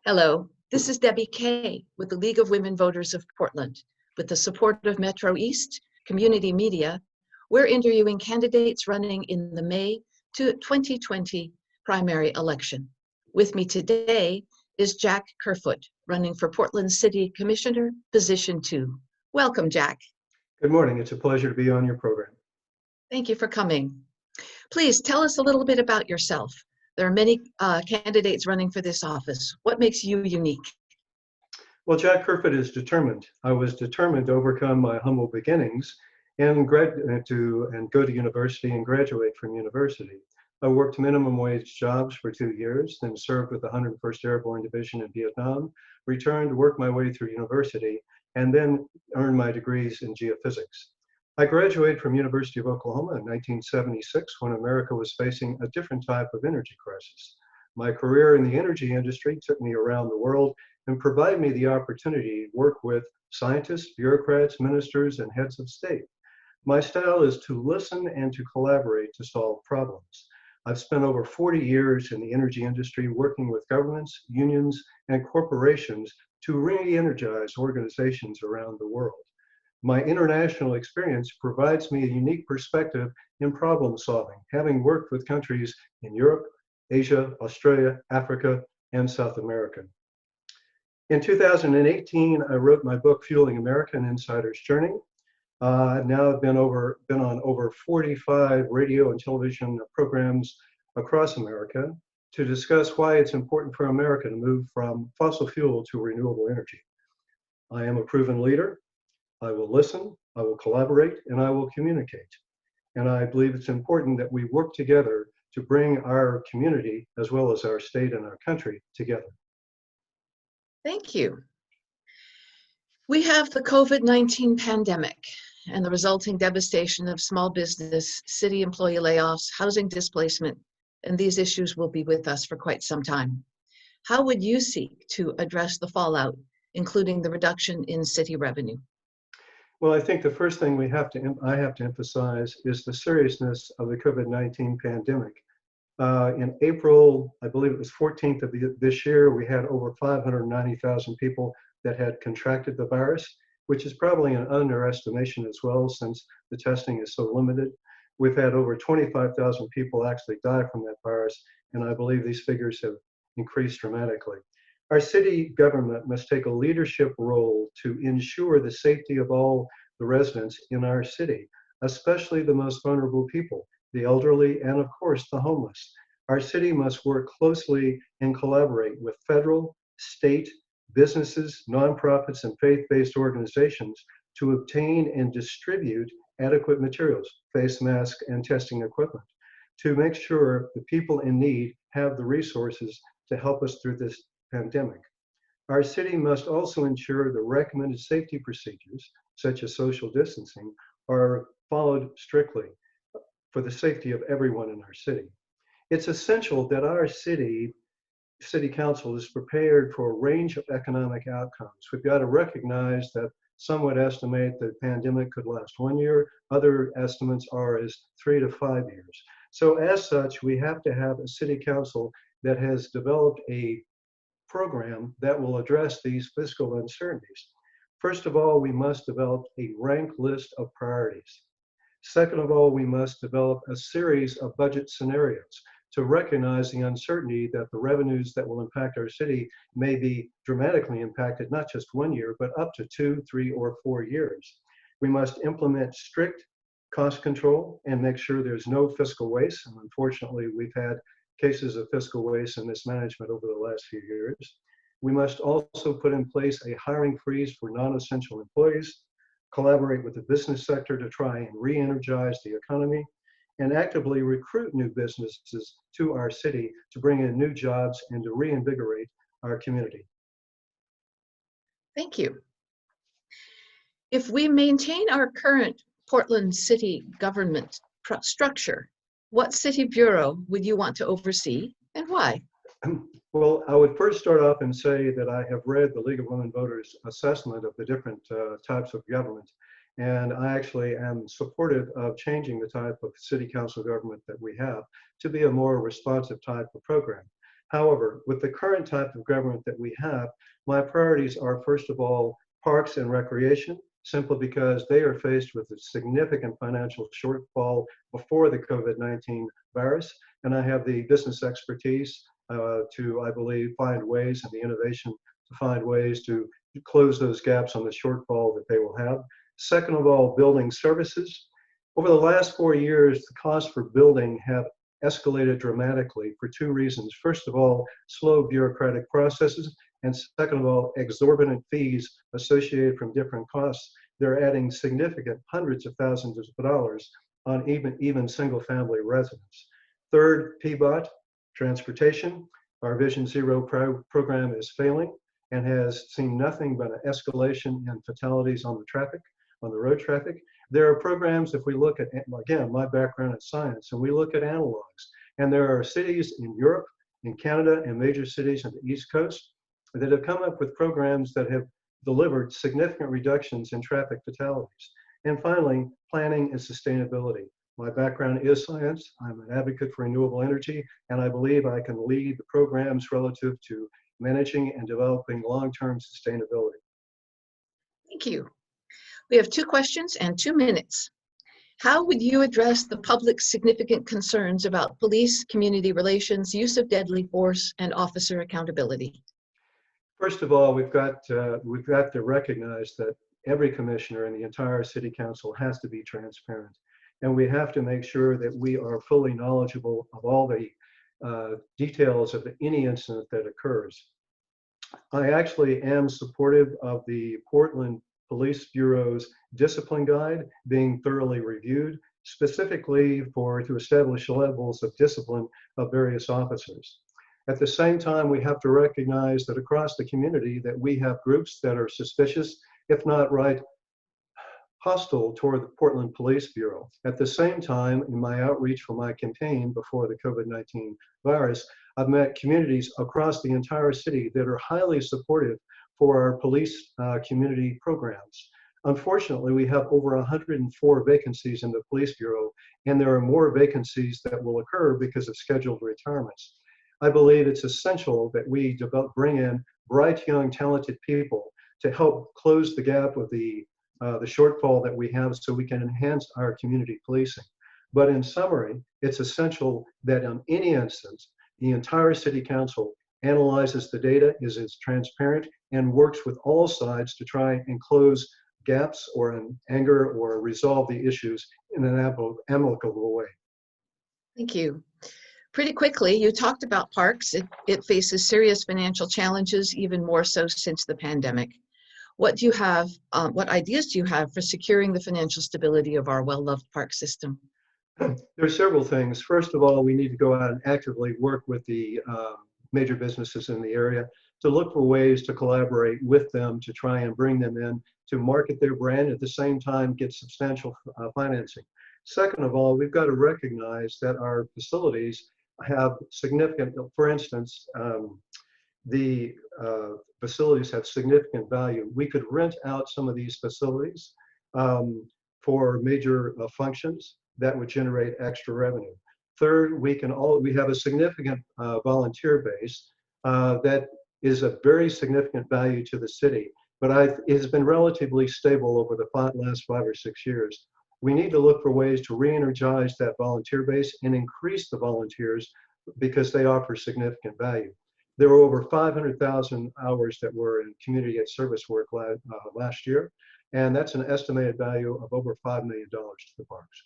Hello, this is Debbie Kay with the League of Women Voters of Portland. With the support of MetroEast Community Media, we're interviewing candidates running in the May 2020 primary election. With me today is Jack Kerfoot, running for Portland City Commissioner, Position 2. Welcome, Jack. Good morning. It's a pleasure to be on your program. Thank you for coming. Please tell us a little bit about yourself. There are many candidates running for this office. What makes you unique? Well, Jack Kerfoot is determined. I was determined to overcome my humble beginnings and go to university and graduate from university. I worked minimum wage jobs for 2 years, then served with the 101st Airborne Division in Vietnam, returned, worked my way through university, and then earned my degrees in geophysics. I graduated from University of Oklahoma in 1976 when America was facing a different type of energy crisis. My career in the energy industry took me around the world and provided me the opportunity to work with scientists, bureaucrats, ministers, and heads of state. My style is to listen and to collaborate to solve problems. I've spent over 40 years in the energy industry working with governments, unions, and corporations to re-energize organizations around the world. My international experience provides me a unique perspective in problem solving, having worked with countries in Europe, Asia, Australia, Africa, and South America. In 2018, I wrote my book, Fueling America: An Insider's Journey. I've now been on over 45 radio and television programs across America to discuss why it's important for America to move from fossil fuel to renewable energy. I am a proven leader. I will listen, I will collaborate, and I will communicate. And I believe it's important that we work together to bring our community, as well as our state and our country, together. Thank you. We have the COVID-19 pandemic and the resulting devastation of small business, city employee layoffs, housing displacement, and these issues will be with us for quite some time. How would you seek to address the fallout, including the reduction in city revenue? Well, I think the first thing I have to emphasize is the seriousness of the COVID-19 pandemic. In April, I believe it was 14th of this year, we had over 590,000 people that had contracted the virus, which is probably an underestimation as well, since the testing is so limited. We've had over 25,000 people actually die from that virus, and I believe these figures have increased dramatically. Our city government must take a leadership role to ensure the safety of all the residents in our city, especially the most vulnerable people, the elderly, and of course, the homeless. Our city must work closely and collaborate with federal, state, businesses, nonprofits, and faith-based organizations to obtain and distribute adequate materials, face masks, and testing equipment, to make sure the people in need have the resources to help us through this pandemic. Our city must also ensure the recommended safety procedures, such as social distancing, are followed strictly for the safety of everyone in our city. It's essential that our city council is prepared for a range of economic outcomes. We've got to recognize that some would estimate the pandemic could last 1 year. Other estimates are as 3 to 5 years. So as such, we have to have a city council that has developed a program that will address these fiscal uncertainties. First of all, we must develop a ranked list of priorities. Second of all, we must develop a series of budget scenarios to recognize the uncertainty that the revenues that will impact our city may be dramatically impacted, not just 1 year, but up to 2, 3, or 4 years. We must implement strict cost control and make sure there's no fiscal waste. And unfortunately, we've had cases of fiscal waste and mismanagement over the last few years. We must also put in place a hiring freeze for non-essential employees, collaborate with the business sector to try and re-energize the economy, and actively recruit new businesses to our city to bring in new jobs and to reinvigorate our community. Thank you. If we maintain our current Portland city government structure, what city bureau would you want to oversee and why? Well, I would first start off and say that I have read the League of Women Voters assessment of the different types of government, and I actually am supportive of changing the type of city council government that we have to be a more responsive type of program. However, with the current type of government that we have, my priorities are, first of all, parks and recreation, simply because they are faced with a significant financial shortfall before the COVID-19 virus. And I have the business expertise to, I believe, find ways and the innovation to find ways to close those gaps on the shortfall that they will have. Second of all, building services. Over the last 4 years, the costs for building have escalated dramatically for two reasons. First of all, slow bureaucratic processes, and second of all, exorbitant fees associated from different costs. They're adding significant hundreds of thousands of dollars on even single family residents. Third, PBOT, transportation. Our Vision Zero program is failing and has seen nothing but an escalation in fatalities on the road traffic. There are programs, if we look at, again, my background in science, and we look at analogs, and there are cities in Europe, in Canada, and major cities on the East Coast that have come up with programs that have delivered significant reductions in traffic fatalities. And finally, planning and sustainability. My background is science. I'm an advocate for renewable energy, and I believe I can lead the programs relative to managing and developing long-term sustainability. Thank you. We have 2 questions and 2 minutes. How would you address the public's significant concerns about police, community relations, use of deadly force, and officer accountability? First of all, we've got to recognize that every commissioner and the entire city council has to be transparent. And we have to make sure that we are fully knowledgeable of all the details of any incident that occurs. I actually am supportive of the Portland Police Bureau's discipline guide being thoroughly reviewed, specifically to establish levels of discipline of various officers. At the same time, we have to recognize that across the community that we have groups that are suspicious, if not hostile toward the Portland Police Bureau. At the same time, in my outreach for my campaign before the COVID-19 virus, I've met communities across the entire city that are highly supportive for our police community programs. Unfortunately, we have over 104 vacancies in the Police Bureau, and there are more vacancies that will occur because of scheduled retirements. I believe it's essential that we bring in bright, young, talented people to help close the gap of the shortfall that we have so we can enhance our community policing. But in summary, it's essential that in any instance, the entire city council analyzes the data, is as transparent, and works with all sides to try and close gaps or in anger or resolve the issues in an amicable way. Thank you. Pretty quickly, you talked about parks. It faces serious financial challenges, even more so since the pandemic. What ideas do you have for securing the financial stability of our well-loved park system? There are several things. First of all, we need to go out and actively work with the major businesses in the area to look for ways to collaborate with them to try and bring them in to market their brand, at the same time get substantial financing. Second of all, we've got to recognize that our facilities have significant, for instance, the facilities have significant value. We could rent out some of these facilities for major functions that would generate extra revenue. Third, we have a significant volunteer base that is a very significant value to the city, but it has been relatively stable over the last 5 or 6 years. We need to look for ways to re-energize that volunteer base and increase the volunteers because they offer significant value. There were over 500,000 hours that were in community and service work last year, and that's an estimated value of over $5 million to the parks.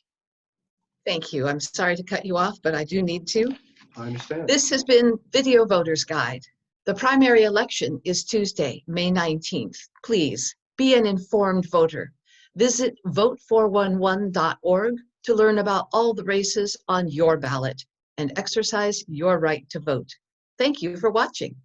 Thank you. I'm sorry to cut you off, but I do need to. I understand. This has been Video Voters Guide. The primary election is Tuesday, May 19th. Please be an informed voter. Visit vote411.org to learn about all the races on your ballot and exercise your right to vote. Thank you for watching.